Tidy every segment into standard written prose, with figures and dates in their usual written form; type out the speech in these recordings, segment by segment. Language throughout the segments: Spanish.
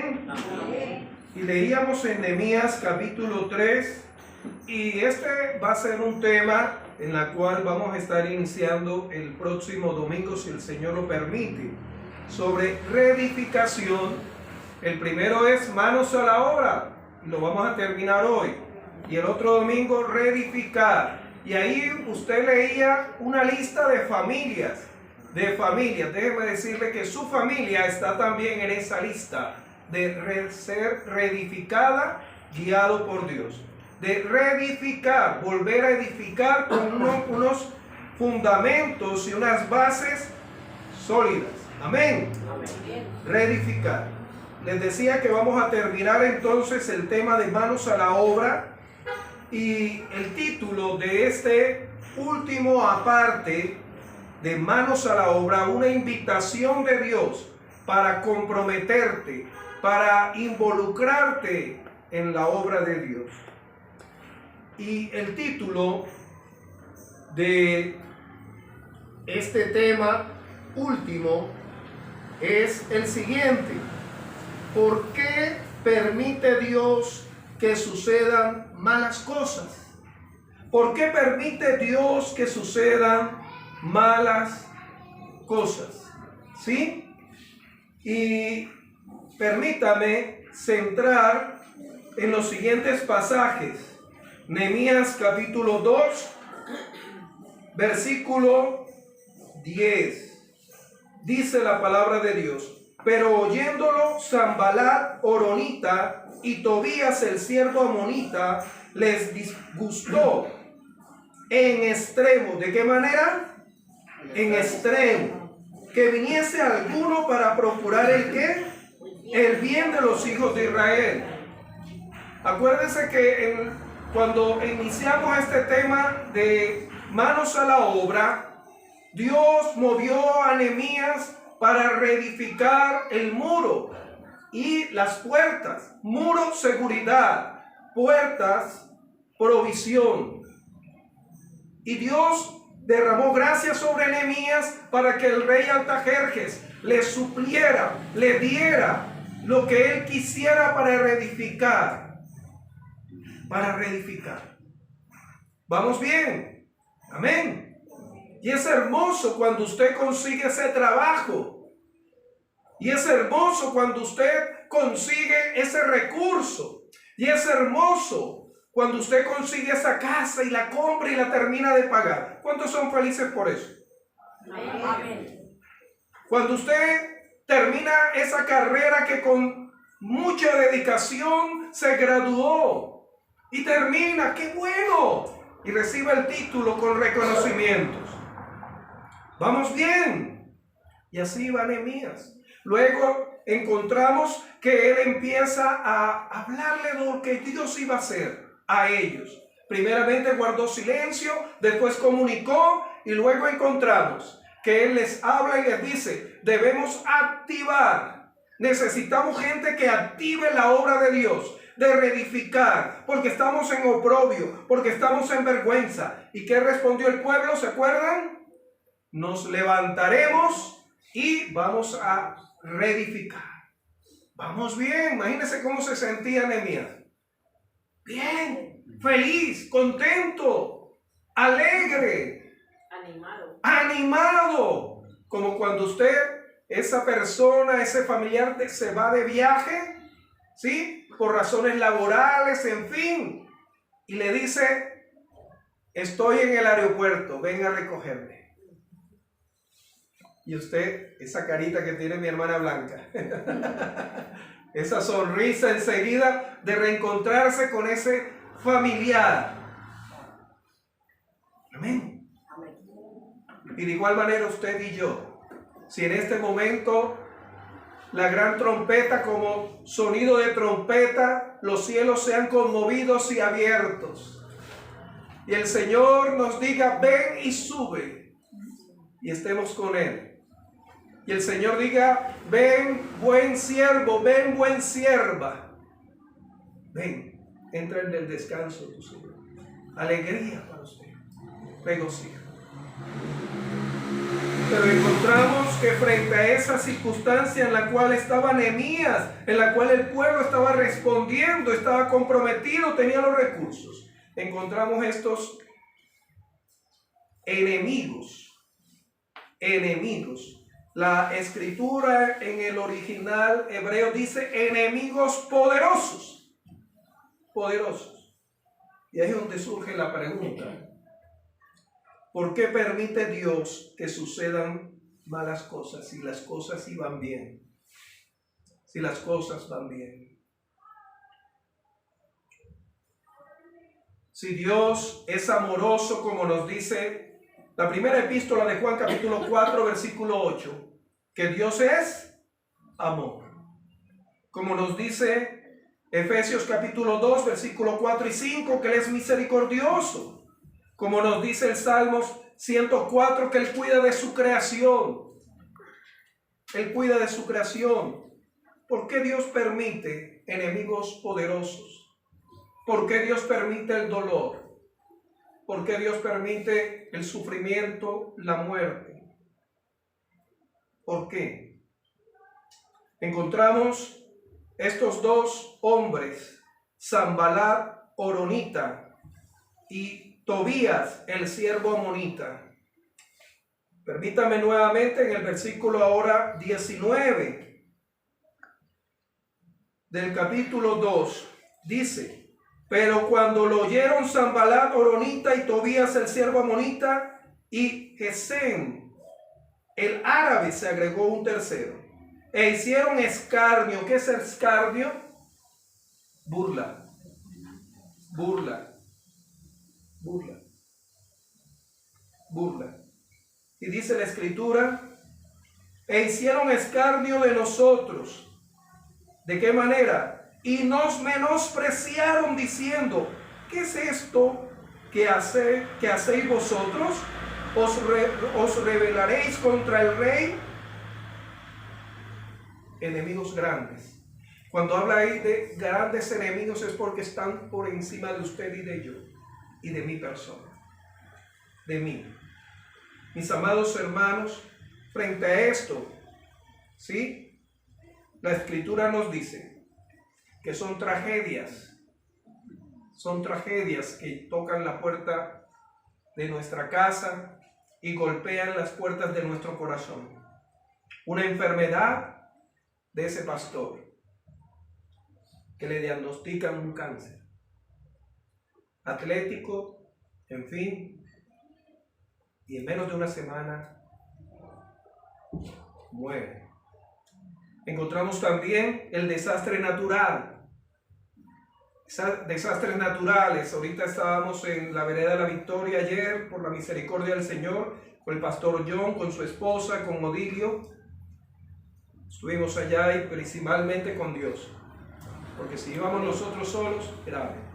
Amén. Y leíamos en Nehemías capítulo 3, y este va a ser un tema en el cual vamos a estar iniciando el próximo domingo, si el Señor lo permite, sobre reedificación. El primero es manos a la obra, y lo vamos a terminar hoy. Y el otro domingo, reedificar. Y ahí usted leía una lista de familias. Déjeme decirle que su familia está también en esa lista de ser reedificada, guiado por Dios. De reedificar, volver a edificar con unos fundamentos y unas bases sólidas. Amén. Reedificar. Les decía que vamos a terminar entonces el tema de manos a la obra, y el título de este último aparte de manos a la obra, una invitación de Dios para comprometerte, para involucrarte en la obra de Dios. Y el título de este tema último es el siguiente: ¿por qué permite Dios que sucedan malas cosas? ¿Por qué permite Dios que sucedan malas cosas? ¿Sí? Y permítame centrar en los siguientes pasajes. Nehemías capítulo 2, versículo 10. Dice la palabra de Dios: pero oyéndolo Sanballat horonita y Tobías el siervo amonita les disgustó en extremo. ¿De qué manera? En extremo. Que viniese alguno para procurar el ¿qué? El bien de los hijos de Israel. Acuérdense que cuando iniciamos este tema de manos a la obra, Dios movió a Nehemías para reedificar el muro y las puertas. Muro, seguridad; puertas, provisión. Y Dios derramó gracia sobre Nehemías para que el rey Artajerjes le supliera, le diera lo que él quisiera para reedificar. ¿Vamos bien? Amén. Y es hermoso cuando usted consigue ese trabajo. Y es hermoso cuando usted consigue ese recurso. Y es hermoso cuando usted consigue esa casa y la compra y la termina de pagar. ¿Cuántos son felices por eso? Amén. Cuando usted termina esa carrera que con mucha dedicación se graduó y termina, ¡qué bueno! Y recibe el título con reconocimientos. Vamos bien. Y así va Nehemías. Luego encontramos que él empieza a hablarle de lo que Dios iba a hacer a ellos. Primeramente guardó silencio, después comunicó, y luego encontramos que él les habla y les dice: debemos activar. Necesitamos gente que active la obra de Dios, de reedificar, porque estamos en oprobio, porque estamos en vergüenza. ¿Y qué respondió el pueblo? ¿Se acuerdan? Nos levantaremos y vamos a reedificar. Vamos bien. Imagínense cómo se sentía Nehemías. Bien, feliz, contento, alegre, animado. Como cuando usted, esa persona, ese familiar se va de viaje, ¿sí? Por razones laborales, en fin, y le dice: estoy en el aeropuerto, ven a recogerme. Y usted, esa carita que tiene mi hermana Blanca, esa sonrisa enseguida de reencontrarse con ese familiar. Amén. Y de igual manera usted y yo, si en este momento la gran trompeta, como sonido de trompeta, los cielos sean conmovidos y abiertos, y el Señor nos diga: ven y sube, y estemos con Él. Y el Señor diga: ven buen siervo, ven buen sierva. Ven, entra en el descanso de tu Señor. Alegría para usted, regocijo. Pero encontramos que frente a esa circunstancia en la cual estaba Nehemías, en la cual el pueblo estaba respondiendo, estaba comprometido, tenía los recursos, encontramos estos enemigos. La escritura en el original hebreo dice enemigos poderosos. Y ahí es donde surge la pregunta: ¿por qué permite Dios que sucedan malas cosas si las cosas iban bien? Si las cosas van bien. Si Dios es amoroso, como nos dice la primera epístola de Juan, capítulo 4, versículo 8, que Dios es amor. Como nos dice Efesios capítulo 2, versículo 4 y 5, que Él es misericordioso. Como nos dice el Salmos 104, que Él cuida de su creación. Él cuida de su creación. ¿Por qué Dios permite enemigos poderosos? ¿Por qué Dios permite el dolor? ¿Por qué Dios permite el sufrimiento, la muerte? ¿Por qué? Encontramos estos dos hombres, Sanbalat, horonita, y Tobías, el siervo amonita. Permítame nuevamente en el versículo ahora 19 del capítulo 2, dice: pero cuando lo oyeron Sanbalat, horonita, y Tobías, el siervo amonita, y Gesem, el árabe, se agregó un tercero, e hicieron escarnio. ¿Qué es escarnio? Burla. Y dice la escritura: e hicieron escarnio de nosotros. ¿De qué manera? Y nos menospreciaron diciendo: ¿qué es esto que hacéis vosotros? ¿Os rebelaréis contra el rey? Enemigos grandes. Cuando habla ahí de grandes enemigos es porque están por encima de usted y de yo y de mi persona, de mí. Mis amados hermanos, frente a esto, ¿sí? La escritura nos dice que son tragedias que tocan la puerta de nuestra casa y golpean las puertas de nuestro corazón. Una enfermedad de ese pastor que le diagnostican un cáncer. Atlético, en fin, y en menos de una semana muere. Encontramos también el desastre natural. Desastres naturales. Ahorita estábamos en la vereda de la Victoria ayer, por la misericordia del Señor, con el pastor John, con su esposa, con Odilio. Estuvimos allá y principalmente con Dios, porque si íbamos nosotros solos, grave.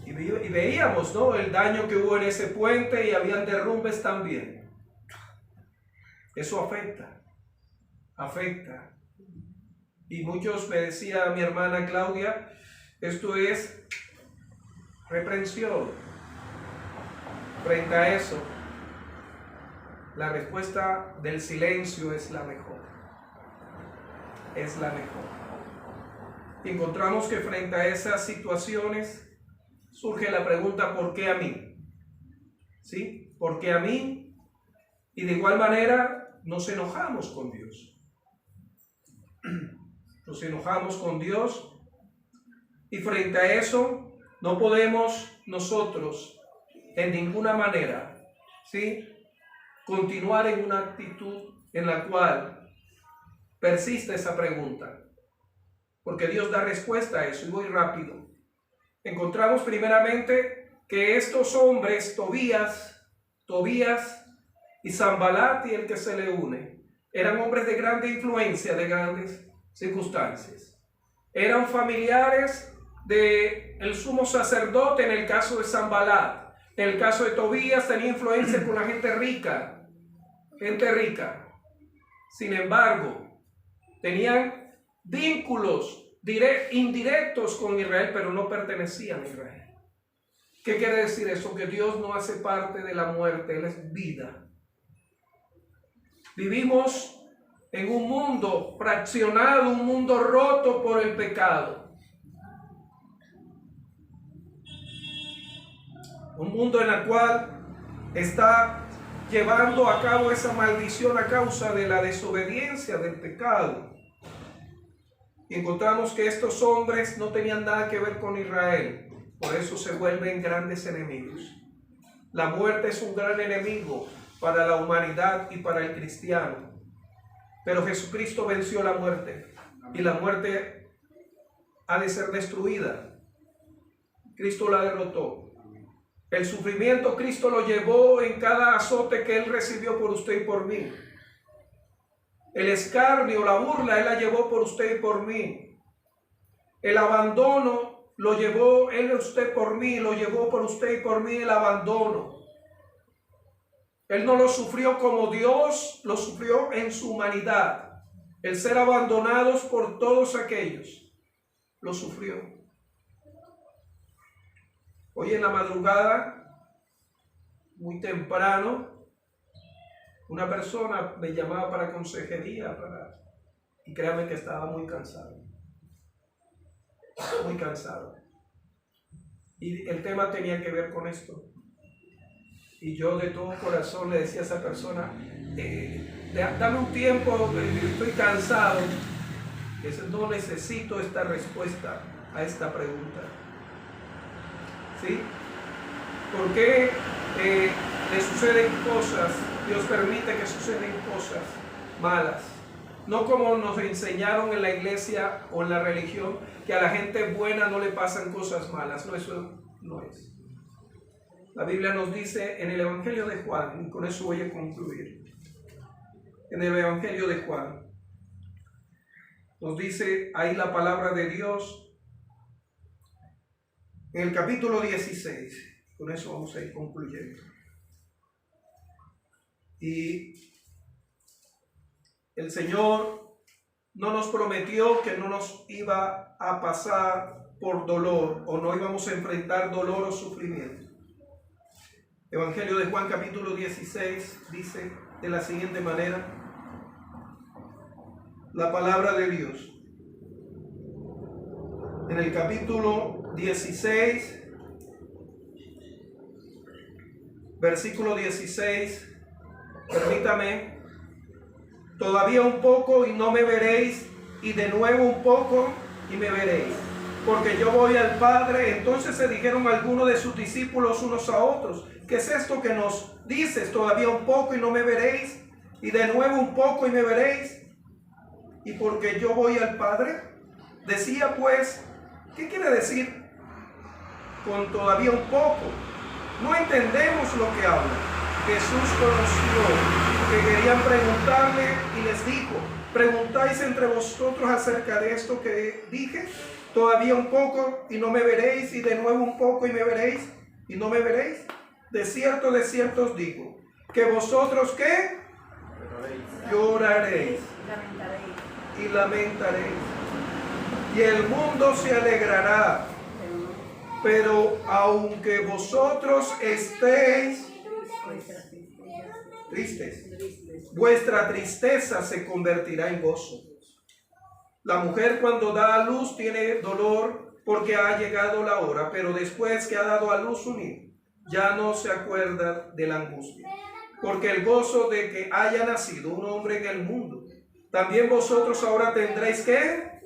Y veíamos, ¿no?, el daño que hubo en ese puente, y habían derrumbes también. Eso afecta. Y muchos, me decía mi hermana Claudia, esto es reprensión. Frente a eso, la respuesta del silencio es la mejor. Y encontramos que frente a esas situaciones surge la pregunta: ¿por qué a mí? ¿Sí? ¿Por qué a mí? Y de igual manera nos enojamos con Dios. Y frente a eso no podemos nosotros en ninguna manera, ¿sí?, continuar en una actitud en la cual persiste esa pregunta, porque Dios da respuesta a eso. Y voy rápido. Encontramos primeramente que estos hombres, Tobías y Sanbalat y el que se le une, eran hombres de grande influencia, de grandes circunstancias. Eran familiares del sumo sacerdote en el caso de Sanbalat. En el caso de Tobías tenía influencia con la gente rica. Sin embargo, tenían vínculos indirectos con Israel, pero no pertenecían a Israel. ¿Qué quiere decir eso? Que Dios no hace parte de la muerte, Él es vida. Vivimos en un mundo fraccionado, un mundo roto por el pecado. Un mundo en el cual está llevando a cabo esa maldición a causa de la desobediencia, del pecado. Y encontramos que estos hombres no tenían nada que ver con Israel. Por eso se vuelven grandes enemigos. La muerte es un gran enemigo para la humanidad y para el cristiano. Pero Jesucristo venció la muerte. Y la muerte ha de ser destruida. Cristo la derrotó. El sufrimiento Cristo lo llevó en cada azote que Él recibió por usted y por mí. El escarnio, la burla, Él la llevó por usted y por mí. El abandono lo llevó Él usted por mí, lo llevó por usted y por mí el abandono. Él no lo sufrió como Dios, lo sufrió en su humanidad. El ser abandonados por todos aquellos, lo sufrió. Hoy en la madrugada, muy temprano, una persona me llamaba para consejería y créame que estaba muy cansado. Muy cansado. Y el tema tenía que ver con esto. Y yo de todo corazón le decía a esa persona, dame un tiempo, estoy cansado. No necesito esta respuesta a esta pregunta. ¿Sí? ¿Por qué le suceden cosas? Dios permite que suceden cosas malas. No como nos enseñaron en la iglesia o en la religión, que a la gente buena no le pasan cosas malas. No, eso no es. La Biblia nos dice en el Evangelio de Juan, y con eso voy a concluir. En el Evangelio de Juan, nos dice ahí la palabra de Dios, en el capítulo 16. Con eso vamos a ir concluyendo. Y el Señor no nos prometió que no nos iba a pasar por dolor o no íbamos a enfrentar dolor o sufrimiento. Evangelio de Juan capítulo 16 dice de la siguiente manera la palabra de Dios. En el capítulo 16, versículo 16, permítame, todavía un poco y no me veréis, y de nuevo un poco y me veréis, porque yo voy al Padre. Entonces se dijeron algunos de sus discípulos unos a otros, ¿qué es esto que nos dices? Todavía un poco y no me veréis, y de nuevo un poco y me veréis, y porque yo voy al Padre. Decía pues, ¿qué quiere decir con todavía un poco? No entendemos lo que habla. Jesús conoció que querían preguntarle y les dijo, ¿preguntáis entre vosotros acerca de esto que dije? Todavía un poco y no me veréis, y de nuevo un poco y me veréis, y no me veréis. De cierto os digo, que vosotros ¿qué? Lloraréis y lamentaréis, y el mundo se alegrará. Pero aunque vosotros estéis tristes, vuestra tristeza se convertirá en gozo. La mujer cuando da a luz tiene dolor porque ha llegado la hora, pero después que ha dado a luz un hijo, ya no se acuerda de la angustia, porque el gozo de que haya nacido un hombre en el mundo. También vosotros ahora tendréis ¿qué?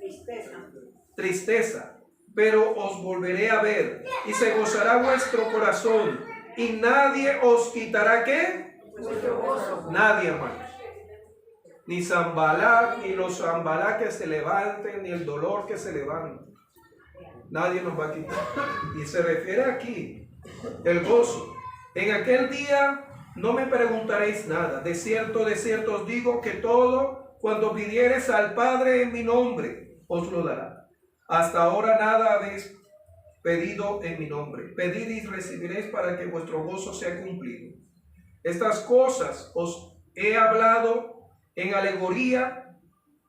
Tristeza. Pero os volveré a ver, y se gozará vuestro corazón, y nadie os quitará ¿qué? Vuestro gozo. Nadie, hermanos. Ni Zambalá, ni los Zambalá que se levanten, ni el dolor que se levante. Nadie nos va a quitar. Y se refiere aquí, el gozo. En aquel día no me preguntaréis nada. De cierto os digo que todo cuanto pidiereis al Padre en mi nombre, os lo dará. Hasta ahora nada habéis pedido en mi nombre. Pedid y recibiréis para que vuestro gozo sea cumplido. Estas cosas os he hablado en alegoría.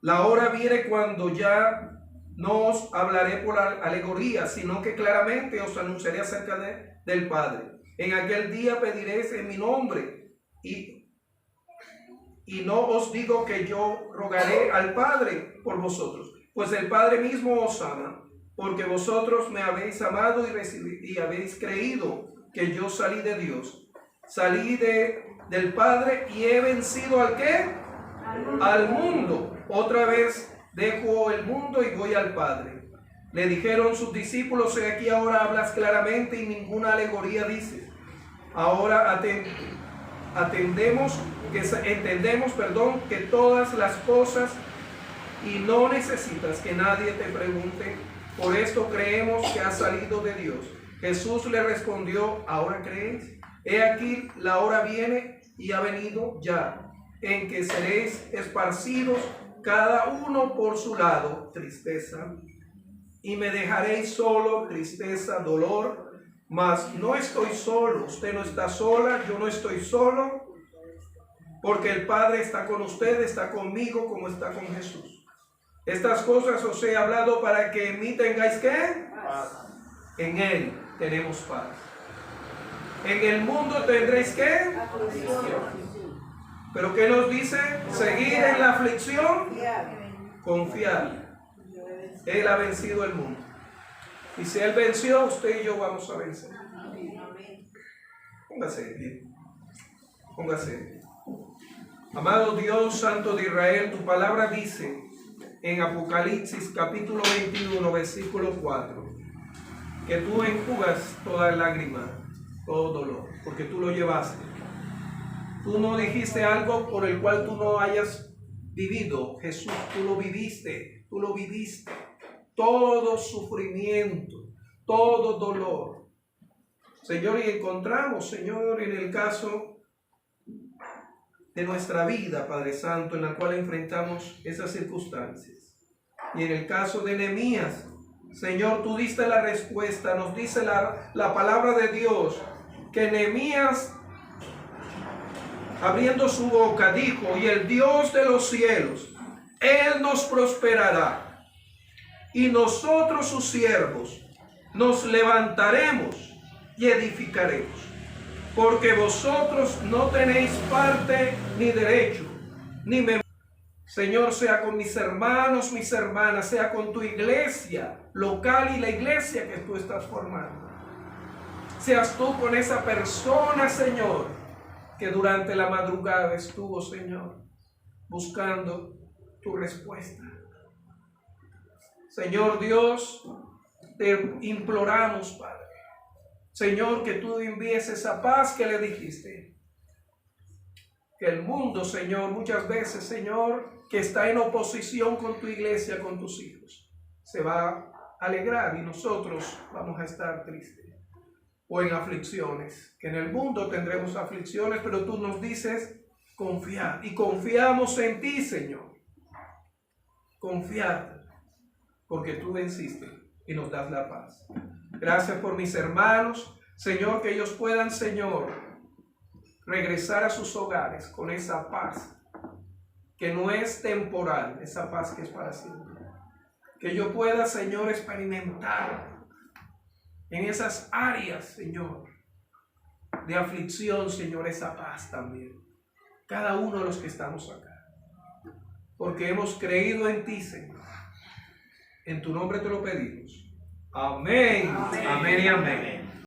La hora viene cuando ya no os hablaré por alegoría, sino que claramente os anunciaré acerca del Padre. En aquel día pediréis en mi nombre y y no os digo que yo rogaré al Padre por vosotros, pues el Padre mismo os ama, porque vosotros me habéis amado y habéis creído que yo salí de Dios. Salí del Padre y he vencido ¿al qué? Al mundo. Otra vez dejo el mundo y voy al Padre. Le dijeron sus discípulos: he aquí ahora hablas claramente y ninguna alegoría dices. Ahora entendemos que todas las cosas y no necesitas que nadie te pregunte. Por esto creemos que has salido de Dios. Jesús le respondió: ¿ahora creéis? He aquí la hora viene y ha venido ya, en que seréis esparcidos cada uno por su lado, tristeza, y me dejaréis solo, tristeza, dolor. Mas no estoy solo, usted no está sola, yo no estoy solo, porque el Padre está con usted, está conmigo como está con Jesús. Estas cosas os he hablado para que en mí tengáis ¿qué? Paz. En Él tenemos paz. En el mundo tendréis ¿qué? Aflicción. ¿Pero qué nos dice? Seguir en la aflicción, confiar. Él ha vencido el mundo. Y si Él venció, usted y yo vamos a vencer. Póngase de pie. Póngase de pie. Amado Dios Santo de Israel, tu palabra dice en Apocalipsis capítulo 21, versículo 4, que tú enjugas toda lágrima, todo dolor, porque tú lo llevaste. Tú no dijiste algo por el cual tú no hayas vivido. Jesús, tú lo viviste, tú lo viviste. Todo sufrimiento, todo dolor. Señor, y encontramos, Señor, en el caso de nuestra vida, Padre Santo, en la cual enfrentamos esas circunstancias. Y en el caso de Nehemías, Señor, tú diste la respuesta, nos dice la palabra de Dios, que Nehemías, abriendo su boca, dijo: y el Dios de los cielos, Él nos prosperará, y nosotros sus siervos nos levantaremos y edificaremos, porque vosotros no tenéis parte ni derecho, ni memoria. Señor, sea con mis hermanos, mis hermanas, sea con tu iglesia local y la iglesia que tú estás formando. Seas tú con esa persona, Señor, que durante la madrugada estuvo, Señor, buscando tu respuesta. Señor Dios, te imploramos, Padre, Señor, que tú envíes esa paz que le dijiste. Que el mundo, Señor, muchas veces, Señor, que está en oposición con tu iglesia, con tus hijos, se va a alegrar y nosotros vamos a estar tristes o en aflicciones. Que en el mundo tendremos aflicciones, pero tú nos dices confiar, y confiamos en ti, Señor. Confiar, porque tú venciste y nos das la paz. Gracias por mis hermanos, Señor, que ellos puedan, Señor, regresar a sus hogares con esa paz que no es temporal, esa paz que es para siempre. Que yo pueda, Señor, experimentar en esas áreas, Señor, de aflicción, Señor, esa paz también. Cada uno de los que estamos acá. Porque hemos creído en ti, Señor. En tu nombre te lo pedimos. Amén. Amén, amén y amén.